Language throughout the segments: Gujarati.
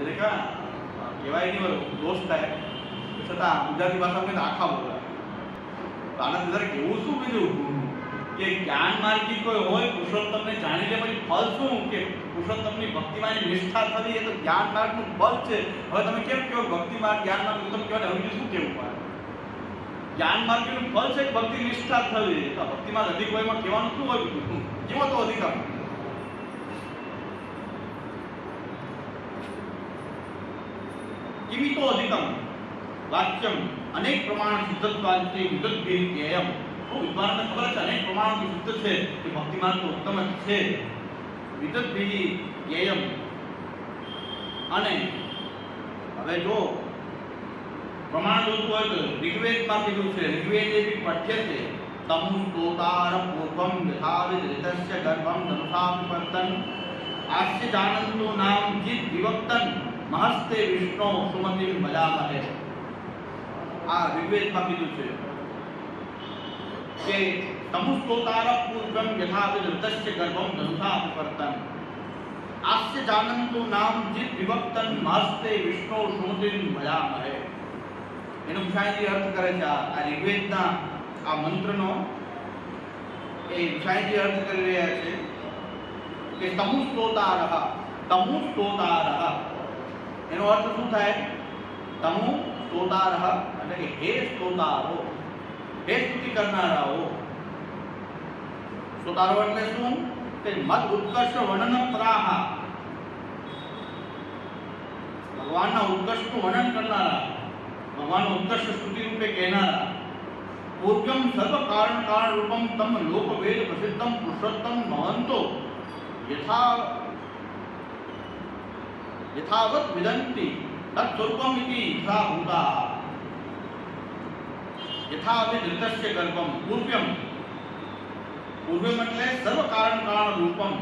એટલે કે કહેવાય નહીં દોષ થાય છતાં ગુજરાતી ભાષામાં આખા બોલા તો આના અંદર કેવું શું કીધું કે જ્ઞાન માર્ગી કોઈ હોય પુરુષોત્તમને જાણી લે પછી ફળ શું કે પુરુષોત્તમની ભક્તિમાં નિષ્ઠા થવી એ તો જ્ઞાન માર્ગનું ફળ છે. હવે તમે કેમ કહો ભક્તિ માર્ગ જ્ઞાન માર્ગ ઉત્તમ કહેવાય હવે શું કેવું પડે? જ્ઞાન માર્ગનું ફળ છે કે ભક્તિ નિષ્ઠા થવી. તો ભક્તિમાં અધિક વયમાં કહેવાનું શું હોય બીજું જેવો તો અધિકાર કિમિતો અધિકમ વાક્યમ અનેક પ્રમાણ સિદ્ધત્વાંતે વિદદ્ભિર જ્ઞેયમ. વિદ્વાનને ખબર છે અનેક પ્રમાણથી શુદ્ધ છે કે ભક્તિ માર્ગ તો ઉત્તમ જ છે. વિદદ્ભિર જ્ઞેયમ અને હવે જો પ્રમાણ જોતું હોય તો ઋગ્વેદમાં કીધું છે ઋગ્વેદે પઠ્ય છે તમુ સ્તોતાર પૂર્વમ યથાવિદ ઋતસ્ય ગર્ભમ ધનુષા વિપર્તન આસ્ય જાનંતો નામ જીત વિવક્તન મહસ્તે વિષ્ણુ સુમતિ મજામહે. આ ઋગ્વેદમાં કીધું છે કે તમુ સ્તોતાર પૂર્વમ યથાવિદ ઋતસ્ય ગર્ભમ ધનુષા વિપર્તન આસ્ય જાનંતો નામ જીત વિવક્તન મહસ્તે વિષ્ણુ સુમતિ મજામહે. એનો વિષયથી અર્થ કરે છે આ ઋગ્વેદના આ મંત્રનો એ વિષયથી અર્થ કરી રહ્યા છે કે તમુ સ્તોતારઃ એનો અર્થ શું થાય? તમુ સ્તોતારઃ એટલે કે હે સ્તોતારો, હે સ્તુતિ કરનારાઓ. સ્તોતારો એટલે શું કે મદ ઉત્કર્ષ વર્ણન પ્રાહ, ભગવાનના ઉત્કર્ષનું વર્ણન કરનારા, ભગવાનનો ઉત્કર્ષ સ્તુતિ રૂપે કહેનારા. પૂર્વમ સર્વ કારણ કારણ રૂપમ તમ લોક વેદ પ્રસિદ્ધમ પુરુષોત્તમ ભવંતો યથાવત વિદંતિ તત્ સ્વરૂપમ ઇતિ યથા ભૂતા યથાવિદ ઋતસ્ય ગર્ભમ. પૂર્વમ એટલે સર્વ કારણ કારણ રૂપમ,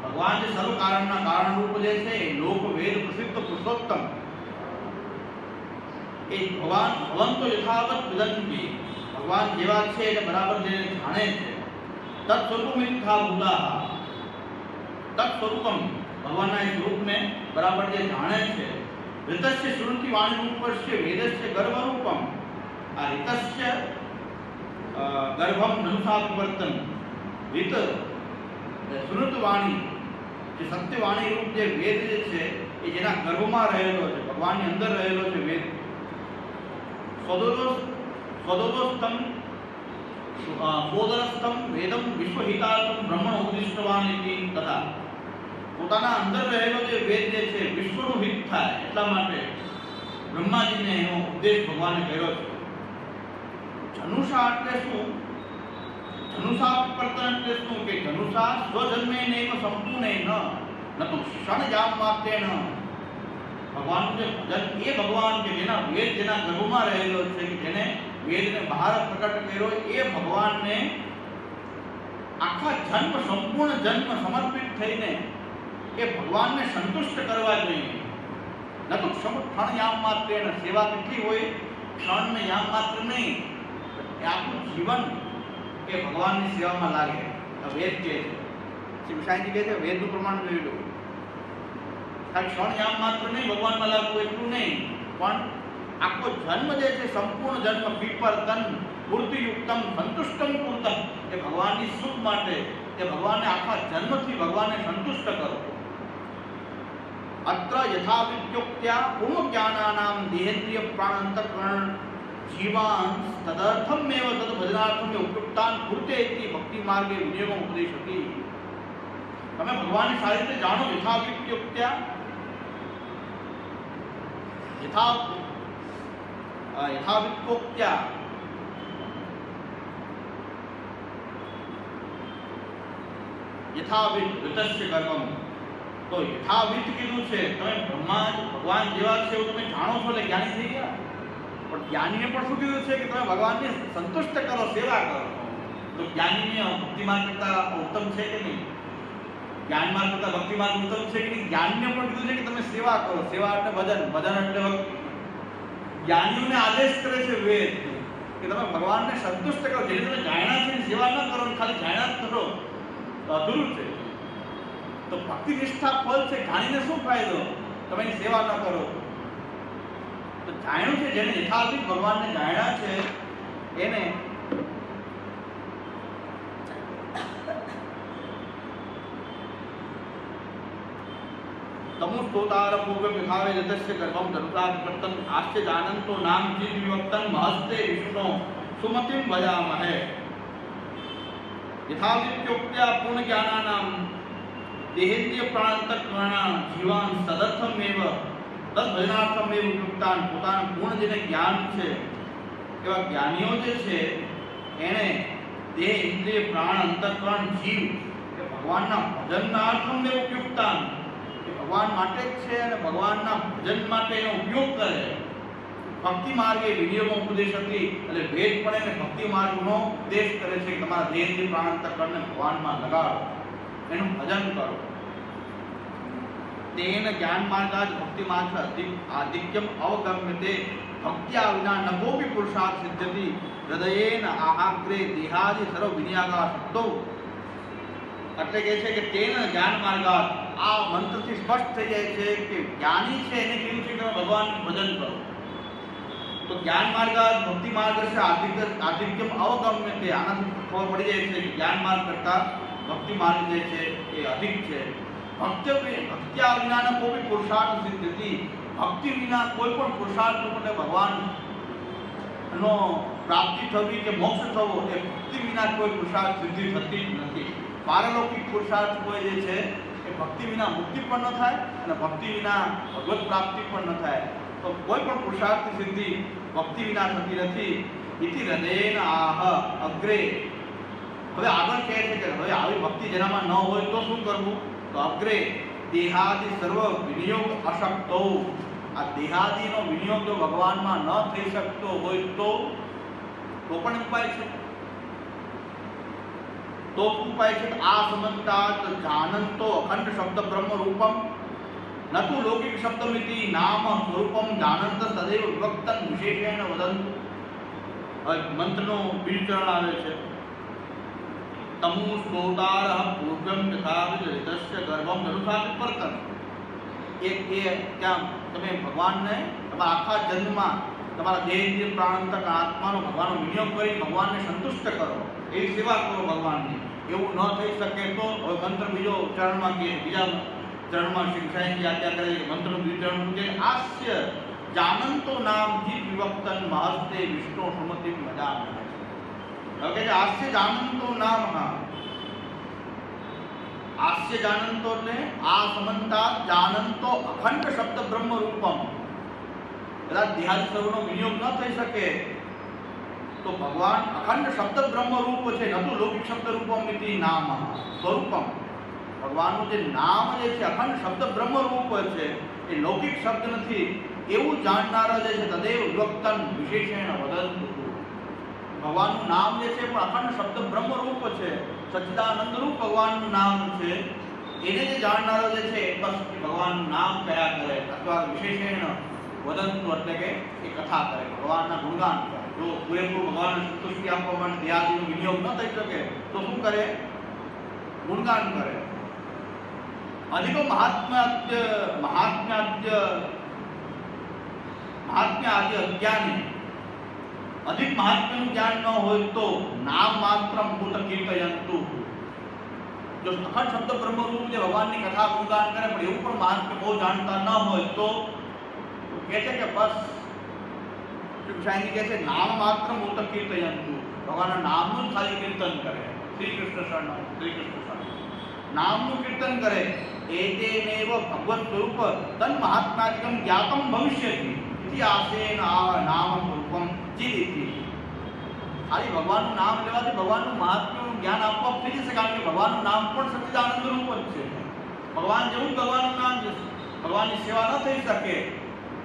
ભગવાન જે સર્વ કારણના કારણ રૂપ જે છે લોક વેદ પ્રસિદ્ધ પુરુષોત્તમ એ ભગવાન ભવંતો યથાવત વિદંતિ, ભગવાન જેવા છે એટલે બરાબર જે જાણે છે. તત્ સ્વરૂપમ યથા ભૂતા, તત્ સ્વરૂપમ ભગવાનના એ સ્વરૂપને બરાબર જે જાણે છે. ઋતસ્ય શ્રુતિ વાણી રૂપસ્ય વેદસ્ય ગર્ભરૂપમ. આ ઋતસ્ય ગર્ભમ ધનુષા વિવર્તન. ઋત શ્રુત વાણી જે સત્ય વાણી રૂપ જે વેદ જે છે એ જેના ગર્ભમાં રહેલો છે, ભગવાનની અંદર રહેલો છે વેદ. સ્વદોરસ્થમ વેદમ વિશ્વહિતાર્થમ બ્રહ્મણ ઉદ્દિષ્ટવાન ઇતિ તથા. પોતાના અંદર રહેલો જે વેદ જે છે વિશ્વનું હિત થાય એટલા માટે બ્રહ્માજીને એનો ઉપદેશ ભગવાને કર્યો છે. ધનુષા એટલે શું? ધનુષા વિપર્તન એટલે શું કે ધનુષા સ્વજન્મે નૈવ સંપૂર્ણેન ન તો ક્ષણજામ માત્રેણ. ભગવાનનું જે ભજન એ ભગવાન કે જેના વેદ જેના ગર્ભમાં રહેલો છે કે જેને વેદને બહાર પ્રકટ કર્યો એ ભગવાનને આખા જન્મ સંપૂર્ણ જન્મ સમર્પિત થઈને એ ભગવાનને સંતુષ્ટ કરવા જોઈએ. ન તો ક્ષણ યામ માત્ર સેવા કેટલી હોય, ક્ષણ ને યામ માત્ર નહીં, એ આખું જીવન એ ભગવાનની સેવામાં લાગે. વેદ કહે છે, શિવ સાંઈજી કહે છે વેદનું પ્રમાણ જોઈ લો. ખાલી ક્ષણ યામ માત્ર નહીં ભગવાનમાં લાગવું એટલું નહીં, પણ આખો જન્મ જે છે સંપૂર્ણ જન્મ વિપર્તન પૂર્તિયુક્તમ સંતુષ્ટમ પૂર્તમ એ ભગવાનની સુખ માટે એ ભગવાનને આખા જન્મથી ભગવાનને સંતુષ્ટ કરો. અત્ર યથાવિદ્યોક્ત્યા પૂર્ણ જ્ઞાનાનામ દેહેન્દ્રિય પ્રાણાંતકરણ જીવાન તદર્થમેવ તદ ભજનાર્થમ ઉપયુક્તાન કૃતે ઇતિ ભક્તિ માર્ગે વિનિયોગમ ઉપદેશતિ. તમે ભગવાનને સારી રીતે જાણો. યથાવિદ્યોક્ત્યા યથાવિદ્યોક્ત્યા યથાવિદ ઋતસ્ય કર્મમ. તો યથાવિદ કીધું છે તમે ભગવાન જેવા છે એવું તમે જાણો છો એટલે જ્ઞાની થઈ ગયા. પણ જ્ઞાનીને પણ શું કીધું છે કે તમે ભગવાનને સંતુષ્ટ કરો, સેવા કરો. તો જ્ઞાનીને ભક્તિ માર્ગ કરતા ઉત્તમ છે કે નહીં? જ્ઞાન માર્ગ કરતા ભક્તિ માર્ગ ઉત્તમ છે કે નહીં? જ્ઞાનીને પણ કીધું છે કે તમે સેવા કરો. સેવા એટલે ભજન, ભજન એટલે ભક્તિ. જ્ઞાનીઓને આદેશ કરે છે વેદ કે તમે ભગવાનને સંતુષ્ટ કરો. જેને તમે જાણ્યા છે સેવા ન કરો, ખાલી જાણ્યા જ કરો તો અધૂરું છે. તો ભક્તિ નિષ્ઠા ફળ છે. જાણીને શું ફાયદો? તમે એની સેવા ન કરો તો જાણ્યું છે, જેને યથાર્થિક ભગવાનને જાણ્યા છે એને तमुस्तोतार पूर्व विभावे जतस्य गर्भम धनुषा विवर्तन आश्चर्य जानंतो नाम जीव विवर्तन महस्ते विष्णु सुमतिम भजामहे यथावित्योक्त्या पूर्ण ज्ञानानाम देहेन्द्रिय प्राणांतकरणां जीवान सदर्थमेव तद भजनार्थमेव उपयुक्तान પોતાના પૂર્ણ જેને જ્ઞાન છે એવા જ્ઞાનીઓ જે છે એને દેહ ઇન્દ્રિય પ્રાણ અંતઃકરણ જીવ એ ભગવાનના ભજનાર્થમે ઉપયુક્તાન ભગવાન માટે જ છે અને ભગવાનના ભજન માટે એનો ઉપયોગ કરે. ભક્તિ માર્ગે વિનિયોગ ઉપદેશ હતી એટલે ભેદ પડે ને ભક્તિ માર્ગનો ઉપદેશ કરે છે કે તમારા દેહની પ્રાણાંતકરણને ભગવાનમાં લગાડો, એનું ભજન કરો. તેન જ્ઞાન માર્ગાદ ભક્તિ માર્ગ આધિક્યમ અવગમ્યતે ભક્ત્યા વિના ન કોપી પુરુષાર્થ સિદ્ધતિ હૃદયેન આગ્રે દેહાદિ સર્વ વિનિયાગા શબ્દો. એટલે કહે છે કે તેન જ્ઞાન માર્ગાદ આ મંત્રથી સ્પષ્ટ થઈ જાય છે કે જ્ઞાની છે એને કેવું છે કે ભગવાનનું ભજન કરો. તો જ્ઞાન માર્ગ ભક્તિ માર્ગ છે આધિક્યમ અવગમ્યતે. આનાથી ખબર પડી જાય છે કે જ્ઞાન માર્ગ કરતા ભક્તિ માર્ગ જે છે એ અધિક છે. ભક્ત્યા વિના કોઈ પુરુષાર્થ સિદ્ધતિ ભક્તિ વિના કોઈ પણ પુરુષાર્થ માટે ભગવાનનો પ્રાપ્તિ થવી કે મોક્ષ થવો એ ભક્તિ વિના કોઈ પુરુષાર્થ સિદ્ધિ થતી જ નથી. પારલૌકિક પુરુષાર્થ કોઈ જે છે એ ભક્તિ વિના મુક્તિ પણ ન થાય અને ભક્તિ વિના ભગવત પ્રાપ્તિ પણ ન થાય. તો કોઈ પણ પુરુષાર્થ સિદ્ધિ ભક્તિ વિના થતી નથી. ઇતિ હૃદયેન આહ અગ્રે. હવે આગળ કહે છે કે હવે આવી ભક્તિ જેનામાં ન હોય તો શું કરવું? તો અગ્રે દેહાદિ સર્વ વિનિયોગ અશક્તો. આ દેહાદિનો વિનિયોગ જો ભગવાનમાં ન થઈ શકતો હોય તો પણ ઉપાય છે. તો ઉપાય છે આ સમંતાત જાનંતો અખંડ શબ્દ બ્રહ્મ રૂપમ નતુ લૌકિક શબ્દમિતિ નામ સ્વરૂપમ જાનંત સદૈવ વિભક્તન વિશેષેણ વદંતુ. મંત્રનો બીજચરણ આવે છે. તમુ સ્તોતાર પૂર્વમ તથાવિદ રિતસ્ય ગર્ભમ ધનુષા વિપર્તન. એક એ ત્યાં તમે ભગવાનને તમારા આખા જન્મમાં તમારા દેહ પ્રાણાંતક આત્માનો ભગવાનનો વિનિયોગ કરી ભગવાનને સંતુષ્ટ કરો, એવી સેવા કરો ભગવાનની. એવું ન થઈ શકે તો હવે મંત્ર બીજો ચરણમાં કે બીજા ચરણમાં શ્રી સાંઈજી આજ્ઞા કરે છે. મંત્રનું બીજું ચરણ છે આસ્ય જાનંતો નામ જીત વિવક્તન મહસ્તે વિષ્ણુ સુમતિ મજા. હવે કે આસ્ય જાનંતો નામ. આસ્ય જાનંતો એટલે આ સમંતા જાનંતો અખંડ શબ્દ બ્રહ્મ રૂપમ. કદાચ દેહાદિ સર્વનો વિનિયોગ ન થઈ શકે તો ભગવાન અખંડ શબ્દ બ્રહ્મ રૂપ છે. નતું લૌકિક શબ્દ રૂપમ ઇતિ નામ સ્વરૂપમ. ભગવાનનું જે નામ જે છે અખંડ શબ્દ બ્રહ્મ રૂપ છે, એ લૌકિક શબ્દ નથી એવું જાણનારા જે છે તદેવ વિભક્તન વિશેષેણ વદંતુ. ભગવાનનું નામ જે છે પણ અખંડ શબ્દ બ્રહ્મ રૂપ છે, સચ્ચિદાનંદ રૂપ ભગવાનનું નામ છે. એને જે જાણનારો જે છે બસ ભગવાનનું નામ કયા કરે અથવા વિશેષેણ વદંતુ એટલે કે એ કથા કરે, ભગવાનના ગુણગાન કરે. જો પૂરેપૂરું ભગવાનને સંતુષ્ટિ આપવા માટે દેહાદિનો વિનિયોગ ન થઈ શકે તો શું કરે? ગુણગાન કરે. અધિકો મહાત્મ્ય આદિ અજ્ઞાની અધિક મહાત્મ્યનું જ્ઞાન ન હોય તો નામ માત્રમ ભૂત કીર્તયંતુ. જો અખંડ શબ્દ બ્રહ્મરૂપ જે ભગવાનની કથા ગુણગાન કરે પણ એવું પણ મહાત્મ્ય બહુ જાણતા ન હોય તો કહે છે કે બસ સાંઈજી કહે છે નામ માત્ર ભૂત કીર્તયંતુ. ભગવાનના નામનું જ ખાલી કીર્તન કરે. શ્રી કૃષ્ણ શરણમ શ્રી કૃષ્ણ શરણમ નામનું કીર્તન કરે. એતેનેવ ભગવત સ્વરૂપ તન મહાત્મ્યાદિકમ જ્ઞાતમ ભવિષ્યતિ ઇતિ આસેન નામ સ્વરૂપમ ચિદિતિ. ખાલી ભગવાનનું નામ લેવાથી ભગવાનનું મહાત્મ્યનું જ્ઞાન આપવા થઈ જશે. કારણ કે ભગવાનનું નામ પણ સચ્ચિદાનંદ રૂપ જ છે. ભગવાન જેવું જ ભગવાનનું નામ છે. ભગવાનની સેવા ન થઈ શકે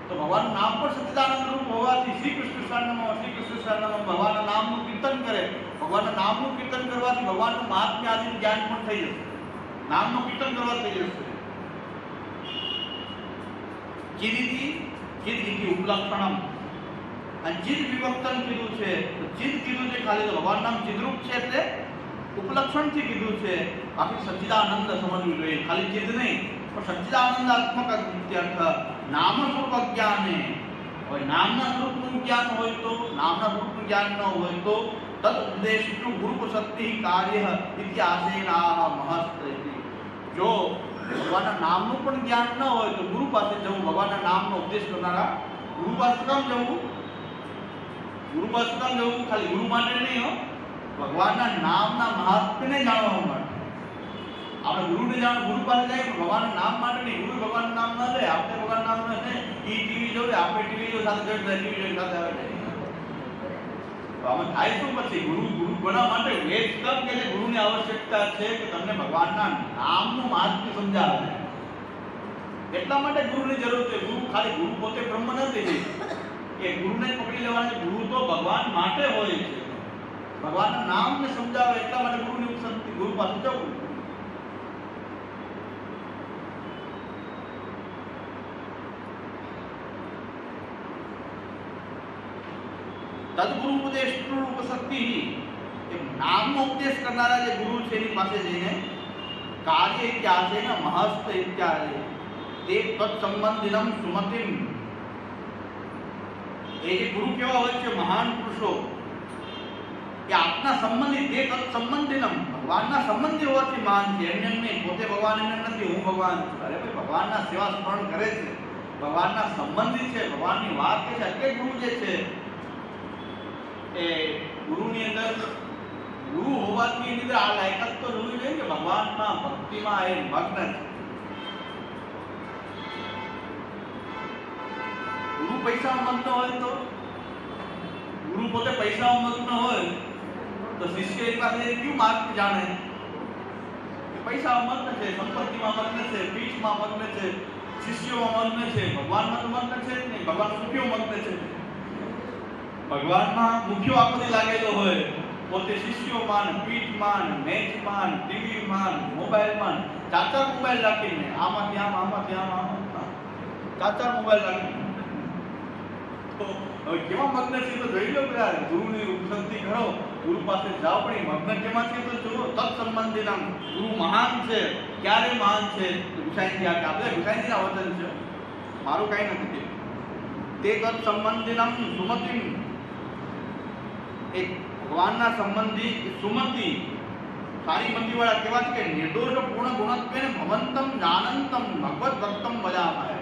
તો ભગવાનનું નામ પણ સચ્ચિદાનંદ રૂપ હોવાથી શ્રી કૃષ્ણ શરણમ ભગવાનના નામનું કીર્તન કરે. ભગવાનના નામનું કીર્તન કરવાથી ભગવાનનું મહાત્મ્ય આદિનું જ્ઞાન પણ થઈ જશે. નામનું કીર્તન કરવા થઈ જશે. ચિદ ઉપલક્ષણમ. અને ચિદ વિભક્તન કીધું છે તો ચિદ કીધું છે ખાલી તો ભગવાન નામ ચિદરૂપ છે એટલે ઉપલક્ષણથી કીધું છે. બાકી સચ્ચિદાનંદ સમજવું જોઈએ. ખાલી ચિદ નહીં, પણ સચ્ચિદાનંદાત્મક ઇત્યર્થ નામ સ્વરૂપ જ્ઞાને હોય, નામના સ્વરૂપનું જ્ઞાન હોય તો, નામના સ્વરૂપનું જ્ઞાન ન હોય તો તદ ઉપદેશુ ગુરુ શક્તિ કાર્ય ઇત્યાસેના મહસ્ત. જો ભગવાનના નામનું પણ જ્ઞાન ન હોય તો ગુરુ પાસે જવું, ભગવાનના નામનો ઉપદેશ કરનારા ગુરુ પાસે કામ જવું? ગુરુ પાસે કામ જવું? ખાલી ગુરુ માટે નહીં હો, ભગવાનના નામના મહાત્મ્યને જાણવા માટે. આપણે ગુરુને જાણ ગુરુ પાસે જાય પણ ભગવાનના નામ માટે નહીં. ગુરુ ભગવાનનું નામ ન લે, આપણે ભગવાનનું નામ ન લે, ઈ ટીવી જોવે, આપણે ટીવી જો સાથે જોઈ જાય, ટીવી જોઈ સાથે આવે છે. તો આમાં થાય શું પછી? ગુરુ બનવા માટે વેદ કેમ કે છે ગુરુની આવશ્યકતા છે કે તમને ભગવાનના નામનું મહાત્મ્ય સમજાવે. એટલા માટે ગુરુની જરૂર છે. ગુરુ ખાલી ગુરુ પોતે બ્રહ્મ નથી કે ગુરુને પકડી લેવાના. ગુરુ તો ભગવાન માટે હોય છે, ભગવાનના નામને સમજાવે. એટલા માટે ગુરુની ઉપસંતિ, ગુરુ પાસે જવું. તદગુરુ ઉપદેશ ઉપશક્તિ, નામનો ઉપદેશ કરનારા જે ગુરુ છે એની પાસે જઈને કાર્ય ઇત્યાસે ને મહસ્ત ઇત્યાસે તે તત્સંબંધિનમ સુમતિમ. એ જે ગુરુ કેવા હોય છે? મહાન પુરુષો કે આપના સંબંધી, તે તત્સંબંધિનમ ભગવાનના સંબંધી હોવાથી મહાન છે. એમને નહીં, પોતે ભગવાન એમને નથી હું ભગવાન છું. અરે ભાઈ, ભગવાનના સેવા સ્મરણ કરે છે, ભગવાનના સંબંધી છે, ભગવાનની વાત કે છે. એટલે ગુરુ જે છે એ ગુરુની અંદર ગુરુ હોવાથી એની અંદર આ લાયકાત તો જોવી જોઈએ કે ભગવાનમાં ભક્તિમાં એ મગ્ન છે. ગુરુ પૈસામાં મગ્ન હોય તો, ગુરુ પોતે પૈસામાં મગ્ન હોય તો શિષ્ય એની પાસે કેવું માર્ગ જાણે કે પૈસામાં મગ્ન છે, સંપત્તિમાં મગ્ન છે, પીઠમાં મગ્ન છે, શિષ્યોમાં મગ્ન છે, ભગવાનમાં તો મગ્ન છે જ નહીં. ભગવાન સુખ્યો મગ્ન છે. ભગવાનમાં મુખ્યો આંખોથી લાગેલો હોય, પોતે શિષ્યોમાં, પીઠમાં, મેચમાં, ટીવીમાં, મોબાઈલમાં, ચાચા મોબાઈલ રાખીને આમાંથી આમ, આમાંથી આમ, ચાચા મોબાઈલ રાખીને તો હવે કેવા મગ્ન છે તો જોઈ લો. પેલા ગુરુની ઉપસંતિ કરો, ગુરુ પાસે જાઓ, પણ એ મગ્ન કેમાં છે તો જુઓ. તત્સંબંધી ગુરુ મહાન છે. ક્યારે મહાન છે? ગુસાઈજી આ આપણે ગુસાઈજીના વચન છે, મારું કઈ નથી. તે તત્સંબંધિનમ સુમતિમ, એક ભગવાનના સંબંધી સુમતિ સારી મતિ વાળા કેવા છે કે નિર્દોષ પૂર્ણ ગુણત્વેન ભવંતમ જ્ઞાનંતમ ભગવત ભક્તમ વદામહે.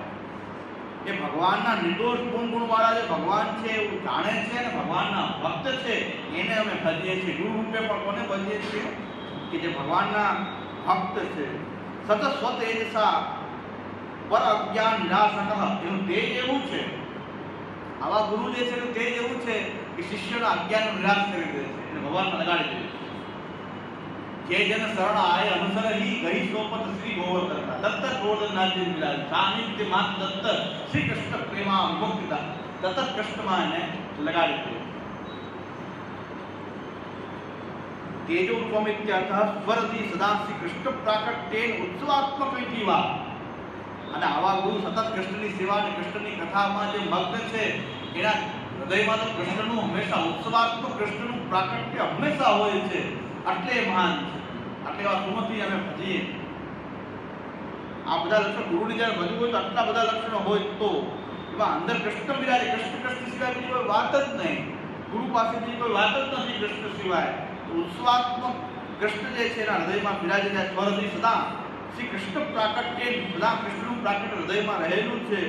એ ભગવાનના નિર્દોષ ગુણ વાળા જે ભગવાન છે એવું જાણે છે અને ભગવાનના ભક્ત છે એને અમે ભજીએ છીએ. ગુરુ રૂપે પણ કોને ભજીએ છીએ? કે જે ભગવાનના ભક્ત છે. સતત સ્વતેજસા પર અજ્ઞાન નિરાશક, એનું તેજ એવું છે. આવા ગુરુ જે છે તે એવું છે કે શિષ્યના અજ્ઞાનનો નિરાશ કરી દે છે, એને ભગવાનમાં લગાડી દે છે. જે જન શરણ આય અનુસરહી ગઈ સોપત શ્રી ગોવર્ધન દત્ત ગોવર્ધનનાથજી બિરાજ સાનિધ્ય માત દત્ત શ્રી કૃષ્ણ પ્રેમા વિભક્તિતા દત્ત કૃષ્ણમાં એને લગાડી દે. તેજો રૂપમિત્યર્થ સ્વરથી સદા શ્રી કૃષ્ણ પ્રાકટ્યેન ઉત્સવાત્મક વિધિવા. અને આવા ગુરુ સતત કૃષ્ણની સેવા અને કૃષ્ણની કથામાં જે મગ્ન છે એના હૃદયમાં તો કૃષ્ણનું હંમેશા ઉત્સવાત્મક કૃષ્ણનું પ્રાકટ્ય હંમેશા હોય છે. એટલે મહાન છે. એટલે એવા સુમતિ અમે ભજીએ. આ બધા લક્ષણો ગુરુની જ્યારે ભજવું હોય તો આટલા બધા લક્ષણો હોય તો એમાં અંદર કૃષ્ણ બિરાજે. કૃષ્ણ સિવાય બીજી કોઈ વાત જ નહીં. ગુરુ પાસેથી કોઈ વાત જ નથી કૃષ્ણ સિવાય. ઉત્સવાત્મક કૃષ્ણ જે છે એના હૃદયમાં બિરાજે જાય. સ્વરથી સદા શ્રી કૃષ્ણ પ્રાકટ્ય, સદા કૃષ્ણનું પ્રાકટ્ય હૃદયમાં રહેલું છે.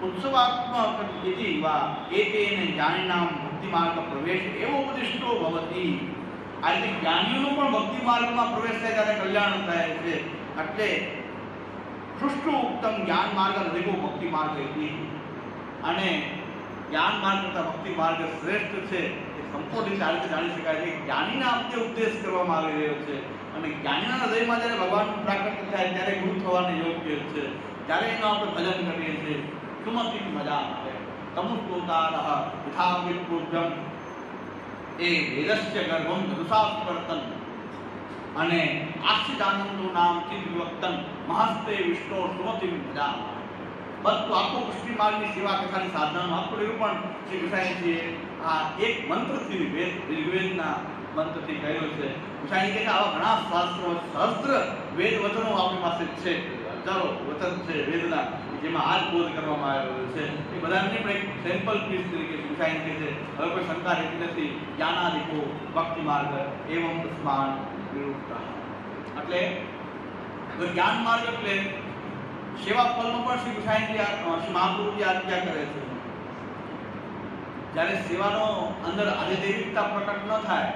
ઉત્સવાત્મક ઇતિ વા એકેન જ્ઞાનિનામ ભક્તિ માર્ગ પ્રવેશ એવો ઉપદિષ્ટો ભવતી. આ રીતે જ્ઞાનીઓનો પણ ભક્તિ માર્ગમાં પ્રવેશ થાય ત્યારે કલ્યાણ થાય છે. એટલે સૃષ્ટુ ઉત્તમ જ્ઞાન માર્ગ અધિકો ભક્તિ માર્ગ ઇતિ. અને જ્ઞાન માર્ગ કરતા ભક્તિ માર્ગ શ્રેષ્ઠ છે એ સંપૂર્ણ રીતે આ રીતે જાણી શકાય છે. જ્ઞાનીના અંતે ઉપદેશ કરવામાં આવી રહ્યો છે અને જ્ઞાનીના હૃદયમાં જ્યારે ભગવાનનું પ્રાકટ્ય થાય ત્યારે ગુરુ થવાને યોગ્ય છે. ત્યારે એનું આપણે ભજન કરીએ છીએ. સુમતિ મજા આવે તમુસ્તોતારઃ યથા વિપ્રુભ્યમ એ વેદસ્ય ગર્ભમ દુષાસ્પર્તન અને આશ્ચિદાનંદનું નામ ચિદ વિવક્તન મહસ્તે વિષ્ણુ સુમતિ મજા. બધું આખું કૃષ્ણ માર્ગની સેવા કથાની સાધનાનું આખું નિરૂપણ શ્રી ગુસાઈજીએ આ એક મંત્રથી ઋગ્વેદના મંત્રથી કહ્યું છે. ગુસાઈજી કહે આવા ઘણા શાસ્ત્રો સહસ્ત્ર વેદ વચનો આપણી પાસે છે. ચાલો વચન છે વેદના જેમાં આ જ બોધ કરવામાં આવ્યો છે એ બધાની પણ એક સેમ્પલ પીસ તરીકે સુસાઈન કે છે. હવે કોઈ શંકા રહેતી નથી. જ્ઞાનાદિકો ભક્તિ માર્ગ એવં સ્માન વિરુદ્ધ. એટલે જ્ઞાન માર્ગ એટલે સેવા ફલનો પણ શ્રી ગુસાઈજી શ્રી મહાપ્રભુજી આજ્ઞા કરે છે. જ્યારે સેવાનો અંદર આધિદૈવિકતા પ્રકટ ન થાય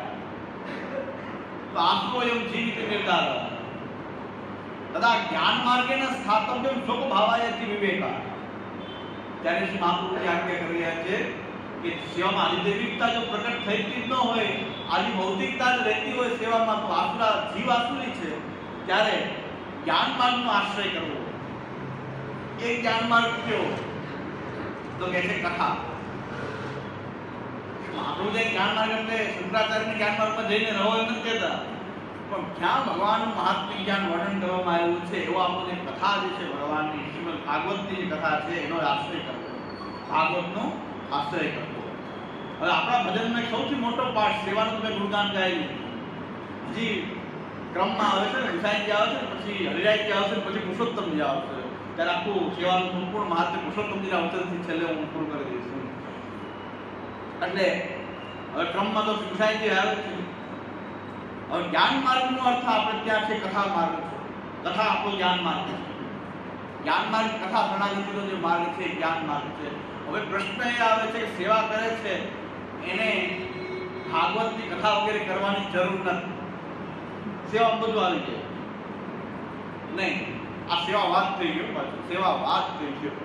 તો આત્મો એમ જીવિત નિર્ધાર તથા જ્ઞાન માર્ગેન સ્થાતવ્યમ શોક ભાવાયતિ વિવેકા. ત્યારે શ્રી મહાપ્રભુજી આજ્ઞા કરી રહ્યા છે કે સેવામાં આધિદૈવિકતા જો પ્રકટ થતી જ ન હોય, આદિ ભૌતિકતા જ રહેતી હોય સેવામાં, તો આસુરા જીવ આસુરી છે. ત્યારે જ્ઞાન માર્ગનો આશ્રય કરવો. એ જ્ઞાન માર્ગ કયો? તો કહે છે કથા. મહાપ્રભુજી જ્ઞાન માર્ગ એટલે શંકરાચાર્યના જ્ઞાન માર્ગમાં જઈને રહો એમ નથી કહેતા, પણ જ્યાં ભગવાનનું મહાત્મ્ય જ્ઞાન વર્ણન કરવામાં આવ્યું છે એવો આપણને કથા જે છે ભગવાનની શ્રીમદ ભાગવતની જે કથા છે એનો આશ્રય કરવો, ભાગવતનો આશ્રય કરવો. હવે આપણા ભજનનો સૌથી મોટો પાઠ સેવાનું તમે ગુણગાન ગાયેલું. હજી ક્રમમાં આવે છે ને, ગુસાઈજી આવે છે, પછી હરિરાયજી આવે છે, પછી પુરુષોત્તમજી આવે છે. ત્યારે આખું સેવાનું સંપૂર્ણ મહાત્મ્ય પુરુષોત્તમજીના અવતરથી છેલ્લે હું પૂરું કરી દઈશ. એટલે હવે ક્રમમાં તો ગુસાઈજી આવે છે. હવે જ્ઞાન માર્ગનો અર્થ આપણે ત્યાં છે કથા માર્ગ છે. કથા આપણો જ્ઞાન માર્ગ છે. જ્ઞાન માર્ગ કથા શરણાગતિનો જે માર્ગ છે જ્ઞાન માર્ગ છે. હવે પ્રશ્ન એ આવે છે કે સેવા કરે છે એને ભાગવતની કથા વગેરે કરવાની જરૂર નથી. સેવા બધું આવી જાય નહીં. આ સેવા વાત થઈ ગયો. પાછું સેવા વાત થઈ ગયો.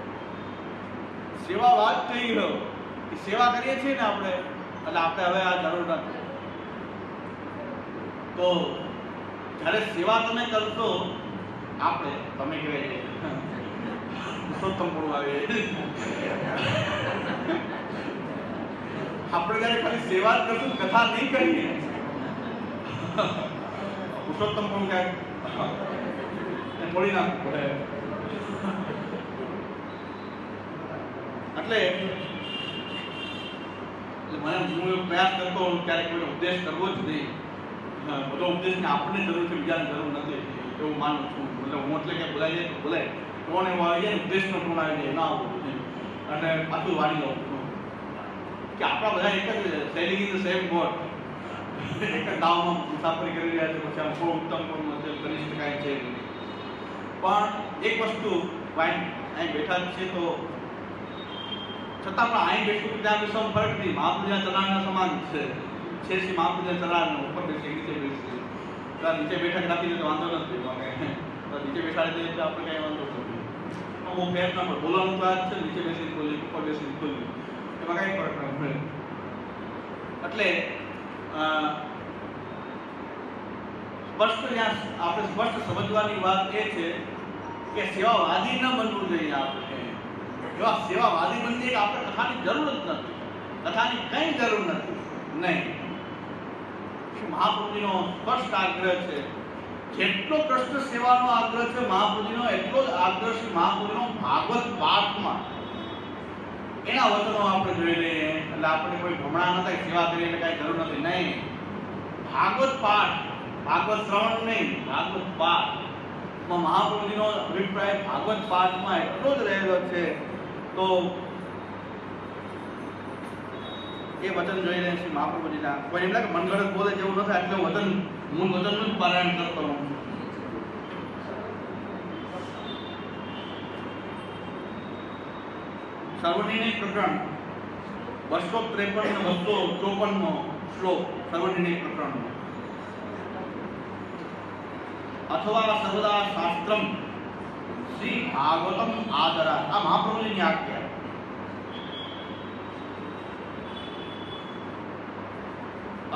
સેવા વાત થઈ ગયો. સેવા કરીએ છીએ ને આપણે, એટલે આપણે હવે આ જરૂર નથી. તો જ્યારે સેવા તમે કરશો, આપણે તમે કહેવાય પુરુષોત્તમ પણ આવે, આપણે જ્યારે ખાલી સેવા જ કરશું, કથા નહીં કરીએ, પુરુષોત્તમ પણ ક્યાંક થોડી નાખવું પડે. એટલે મને હું એવો પ્રયાસ કરતો હોઉં ક્યારેક કોઈનો ઉપદેશ કરવો જ નહીં. બધો ઉપદેશને આપણને જરૂર છે, બીજાને જરૂર નથી એવું માનું છું. એટલે હું એટલે કે બોલાઈ જાય તો બોલાય, ટોન એવો આવી જાય, ઉપદેશનો ટોન આવી જાય, ના આવવું જોઈએ. અને પાછું વાળી લઉં કે આપણા બધા એક જ sailing in the same boat, એક જ નાવમાં મુસાફરી કરી રહ્યા છે. પછી આમ બહુ ઉત્તમ પણ કરી શકાય છે. પણ એક વસ્તુ અહીં બેઠા છે તો છતાં પણ અહીં બેઠું ત્યાં બેસવામાં ફરક નહીં. મહાપુરુષના ચલાણના સમાન છે. શ્રી મહાપુરુષના ચલાણ ઉપર બેસી, નીચે બેસી, નીચે બેઠક રાખીને તો વાંધો નથી. નીચે બેસાડી દઈએ તો આપણે કઈ વાંધો નથી. હું ફેર ના પડે. બોલવાનું તો આ જ છે, નીચે બેસીને બોલી, ઉપર બેસીને બોલી, એમાં કઈ ફરક ના પડે. એટલે સ્પષ્ટ જ્યાં આપણે સ્પષ્ટ સમજવાની વાત એ છે કે સેવાવાદી ન બનવું જોઈએ. આપણે એવા સેવાવાદી બનીએ કે આપણે કથાની જરૂર જ નથી, કથાની કંઈ જરૂર નથી નહીં. મહાપ્રભુજીનો સ્પષ્ટ આગ્રહ છે. જેટલો કૃષ્ણ સેવાનો આગ્રહ છે મહાપ્રભુજીનો, એટલો જ આગ્રહ શ્રી મહાપ્રભુજીનો ભાગવત પાઠમાં. એના વચનો આપણે જોઈ લઈએ એટલે આપણે કોઈ ભમણા ન થાય, સેવા કરીએ એટલે કાંઈ જરૂર નથી નહીં. ભાગવત પાઠ, ભાગવત શ્રવણ નહીં, ભાગવત પાઠમાં મહાપ્રભુજીનો અભિપ્રાય ભાગવત પાઠમાં એટલો જ રહેલો છે. તો એ વચન જોઈ રહ્યા છીએ મહાપ્રભુજીના. કોઈ એમ લાગે મનગઢ બોલે જેવું નથી, એટલે વચન મૂળ વચનનું જ પારાયણ કરતો રહું છું. સર્વનિર્ણય પ્રકરણ 253 અને 254 શ્લોક. સર્વનિર્ણય પ્રકરણનો અથવા સર્વદા શાસ્ત્રમ શ્રી ભાગવતમ આદરા. આ મહાપ્રભુજીની આજ્ઞા.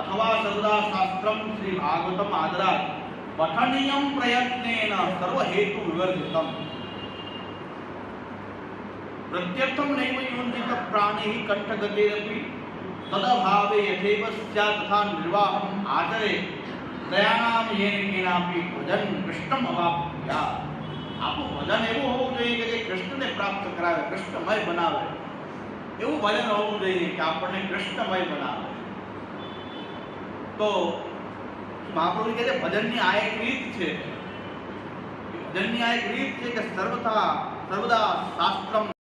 અથવા સર્વદા શાસ્ત્રમ શ્રી ભાગવતમ આદરા પઠનીયમ પ્રયત્નેન સર્વ હેતુ વિવર્જિતમ પ્રત્યર્થમ નૈવ યુંજિત પ્રાણિઃ કંઠગતેરપી તદભાવે યથેવ સ્યાત્ તથા નિર્વાહમ આચરે દયાનામ યેન કેનાપી ભજન કૃષ્ણમ અવાપ્યા. આપણું ભજન એવું હોવું જોઈએ કે જે કૃષ્ણને પ્રાપ્ત કરાવે, કૃષ્ણમય બનાવે. એવું ભજન હોવું જોઈએ કે આપણને કૃષ્ણમય બનાવે. તો મહાપ્રભુ કહે છે ભજનની આ એક રીત છે. ધનની આ એક રીત છે કે સર્વદા શાસ્ત્રમ